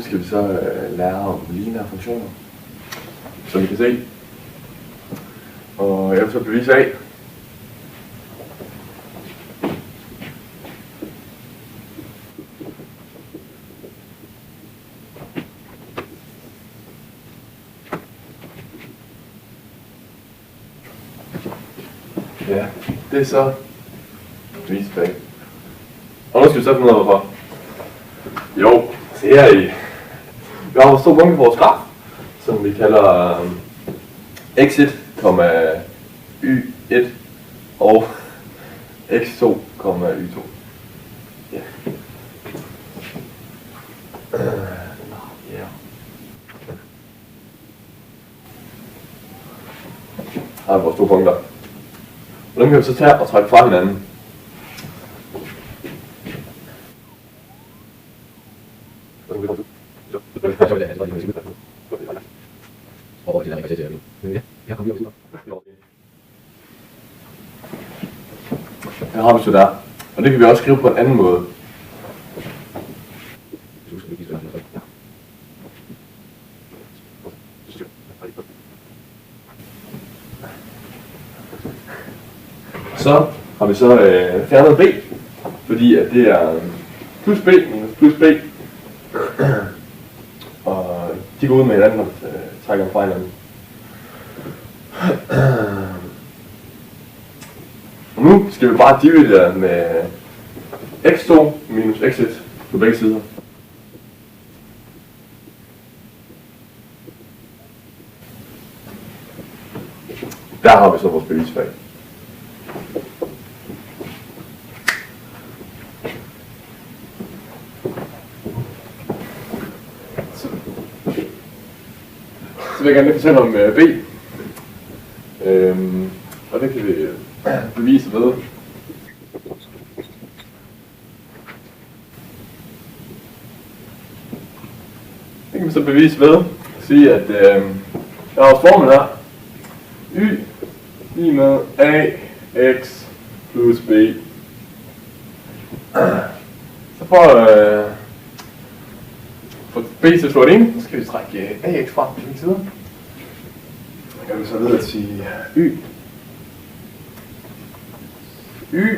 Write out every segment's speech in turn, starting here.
nu skal vi så lære om lineære funktioner, som I kan se. Og jeg vil så bevise A. Ja, det er så bevise A. Og nu skal vi så finde ud af hvorfor. Jo, se her i. Vi har vores 2 punkter på vores graf, som vi kalder x1, y1 og x2, y2. Ja. Her er vores 2 punkter. Og dem kan vi så tage og trække fra hinanden. Her har vi så der. Og det kan vi også skrive på en anden måde. Så har vi så fjernet b, fordi at det er plus b minus plus b. Og de går ud med hinanden og trækker fra hinanden. Og nu skal vi bare dividere med x2 minus x1 på begge sider. Der har vi så vores bevisfag. Så vil jeg gerne lige fortælle om B. Og det kan vi bevise ved. Det kan vi så bevise ved at sige, at jeg har formel her. Y lige med A, X plus B. Så for B til slået ind, så skal vi trække AX fra på begge sider. Så kan vi så videre til Y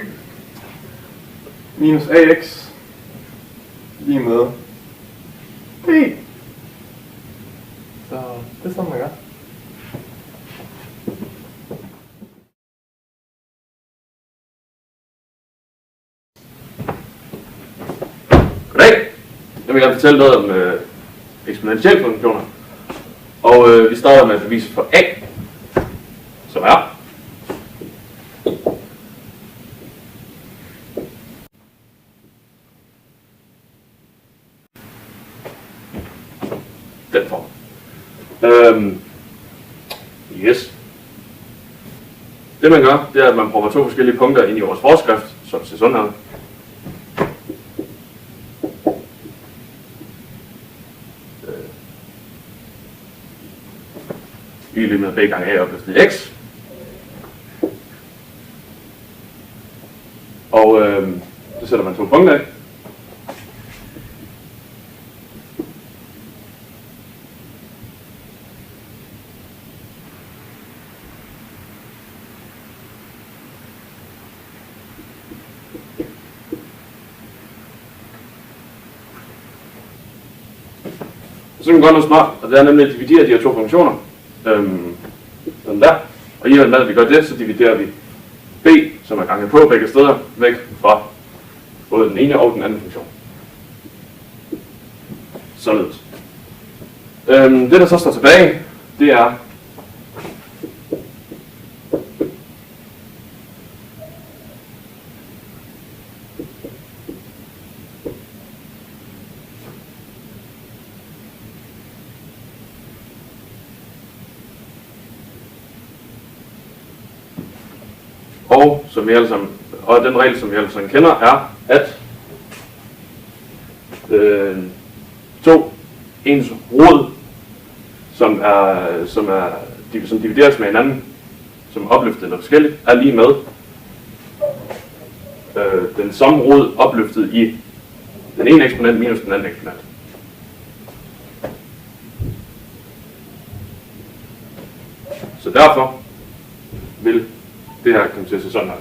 minus AX lige med B. Så det er sådan, man gør. Goddag! Jeg vil gerne fortælle noget om eksponentielle funktioner. Og vi starter med at bevise for A, som er den form. Yes. Det man gør, det er, at man prøver 2 forskellige punkter ind i vores forskrift, som ser sådan her. Y lige med b gange a opløftet x. Og så sætter man 2 punkter ind. Så kan man gøre noget smart, og det er nemlig at dividere de her 2 funktioner. Sådan der. Og i og med at vi gør det, så dividerer vi b, som er ganget på begge steder, væk fra både den ene og den anden funktion. Således. Det der så står tilbage, det er og den regel, som vi alle sammen kender, er, at 2 ens rod, som divideres med hinanden, som opløftet eller forskelligt, er lige med den samme rod opløftet i den ene eksponent minus den anden eksponent. Så derfor vil det her komme til at se sådan her.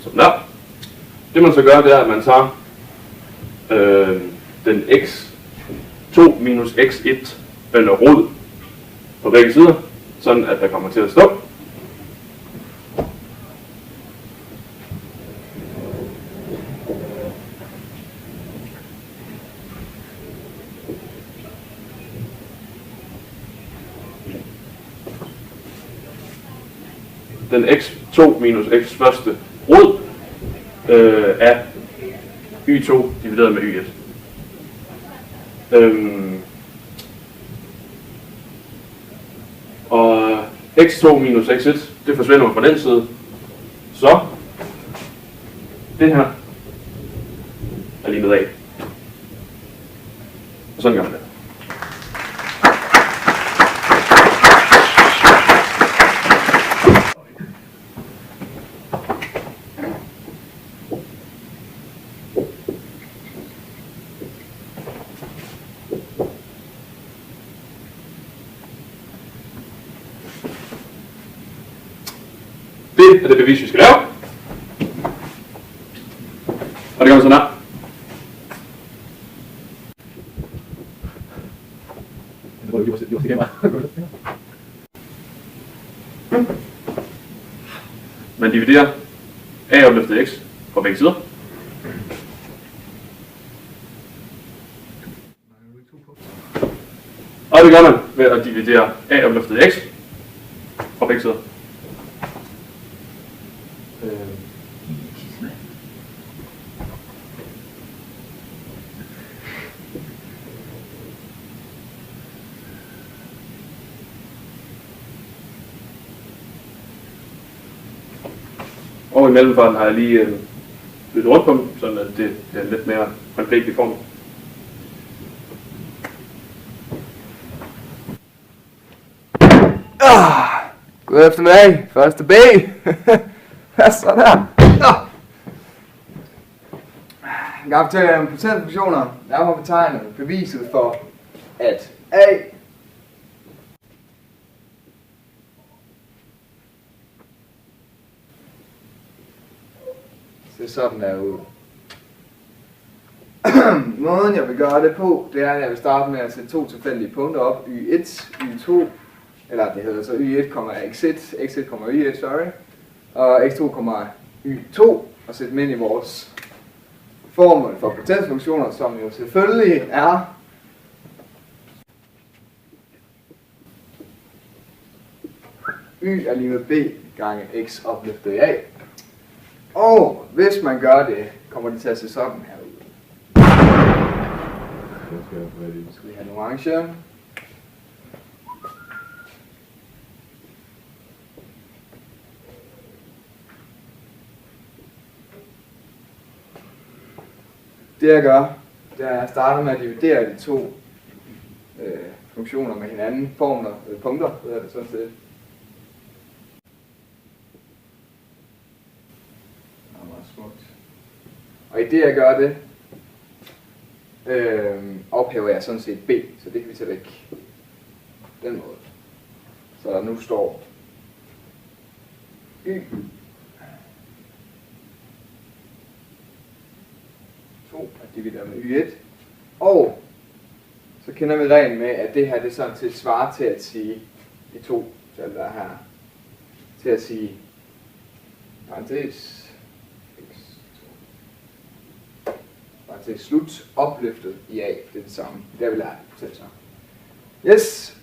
Sådan der. Det man så gør, det er, at man tager den x2 minus x1 eller rod på begge sider, sådan at der kommer til at stå. Den x2 minus x første rod af y2 divideret med y1. Og x2 minus x1, det forsvinder fra den side. Så det her er lige med af. Og sådan gør man det. Det er det bevis, vi skal lave. Og det kommer sådan her. Man dividerer a opløftet x på begge sider. Og det gør man ved at dividere a opløftet x på begge sider. Og i mellemfarten har jeg lige byttet rundt på dem, sådan at det er lidt mere håndgribelig form. God eftermiddag, første B. Sådan her. Jeg har fortalt om potensfunktioner. Jeg har betegnet beviset for, at A ser sådan der ud. Måden jeg vil gøre det på, det er, at jeg vil starte med at sætte to tilfældige punkter op. Y1, Y2, eller det hedder så Y1, X1, X1, Y1, sorry. Og X2, Y2, og sætte dem ind i vores formel for potensfunktioner, som jo selvfølgelig er Y er lige med B gange X opløftet i A. Og hvis man gør det, kommer det til at se sådan her ud. Skal vi have en orange? Det jeg gør, det er at jeg starter med at dividere de to funktioner med hinanden, punkter, hedder det sådan set. Det er meget smukt. Og i det jeg gør det, ophæver jeg sådan set B, så det kan vi tage væk den måde. Så der nu står Y. 2 og dividerer med Y1. Og så kender vi reglen med, at det her det sådan set svarer til at sige de to tal der er her. Til at sige parentes parentes slut opløftet i A. Det er det samme. Det har vi lært selv så. Yes.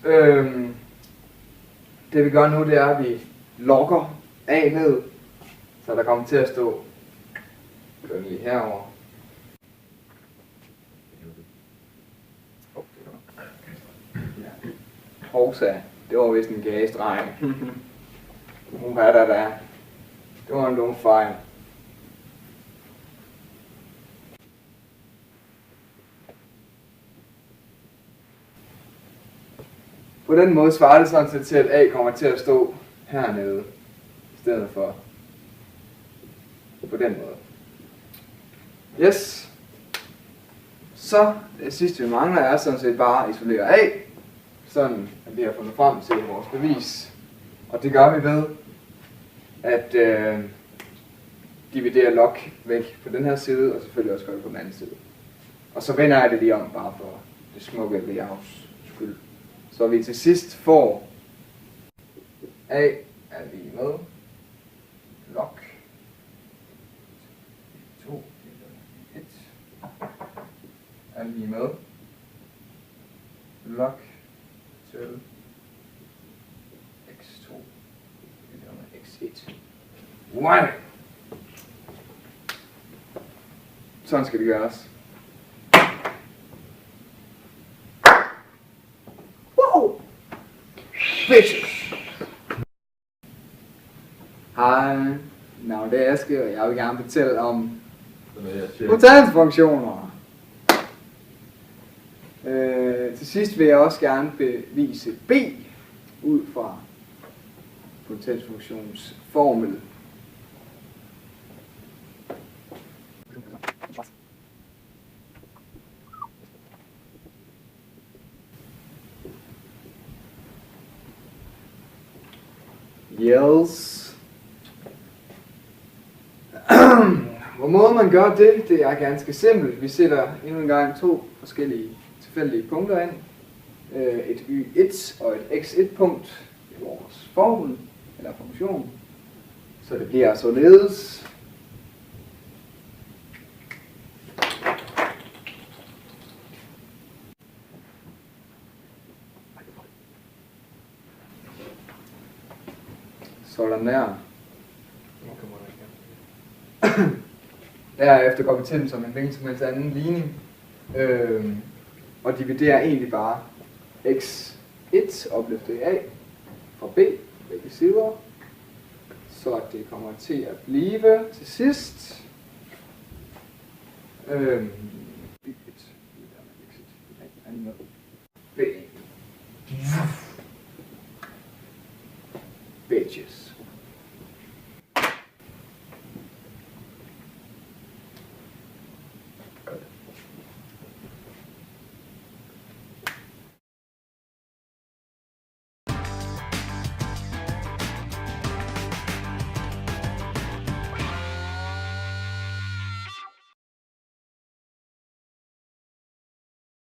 Det vi gør nu, det er, at vi logger A ned, så der kommer til at stå lige herover. Hovsa, det var vist en gagestreg. Hvad er der? Det var en dum fejl. På den måde svarer det sådan set til, at A kommer til at stå hernede, i stedet for på den måde. Yes. Så det sidste vi mangler er sådan set bare at isolere A, sådan at vi har fundet frem til vores bevis. Og det gør vi ved at dividere log væk på den her side, og selvfølgelig også gøre det på den anden side. Og så vender jeg det lige om, bare for det smukke layouts skyld. Så vi til sidst får A er lige med log 2 1 er lige med log til x2 x1. Wow! Sådan skal det gøres. Wow! Bitches! Hej, navnet er Aske, og jeg vil gerne fortælle om potensfunktioner. Til sidst vil jeg også gerne bevise B ud fra potensfunktionsformel. Yes. Hvor måde man gør det er ganske simpelt. Vi sætter endnu en gang 2 forskellige tilfældige punkter ind. Et y1 og et x1 punkt i vores formel eller funktion. Så det bliver således. Sådan der. Derefter går vi til den som en hvilken som helst anden ligning. Og dividerer egentlig bare x1 opløftet a fra b, begge sider. Så det kommer til at blive til sidst. B. Bitches.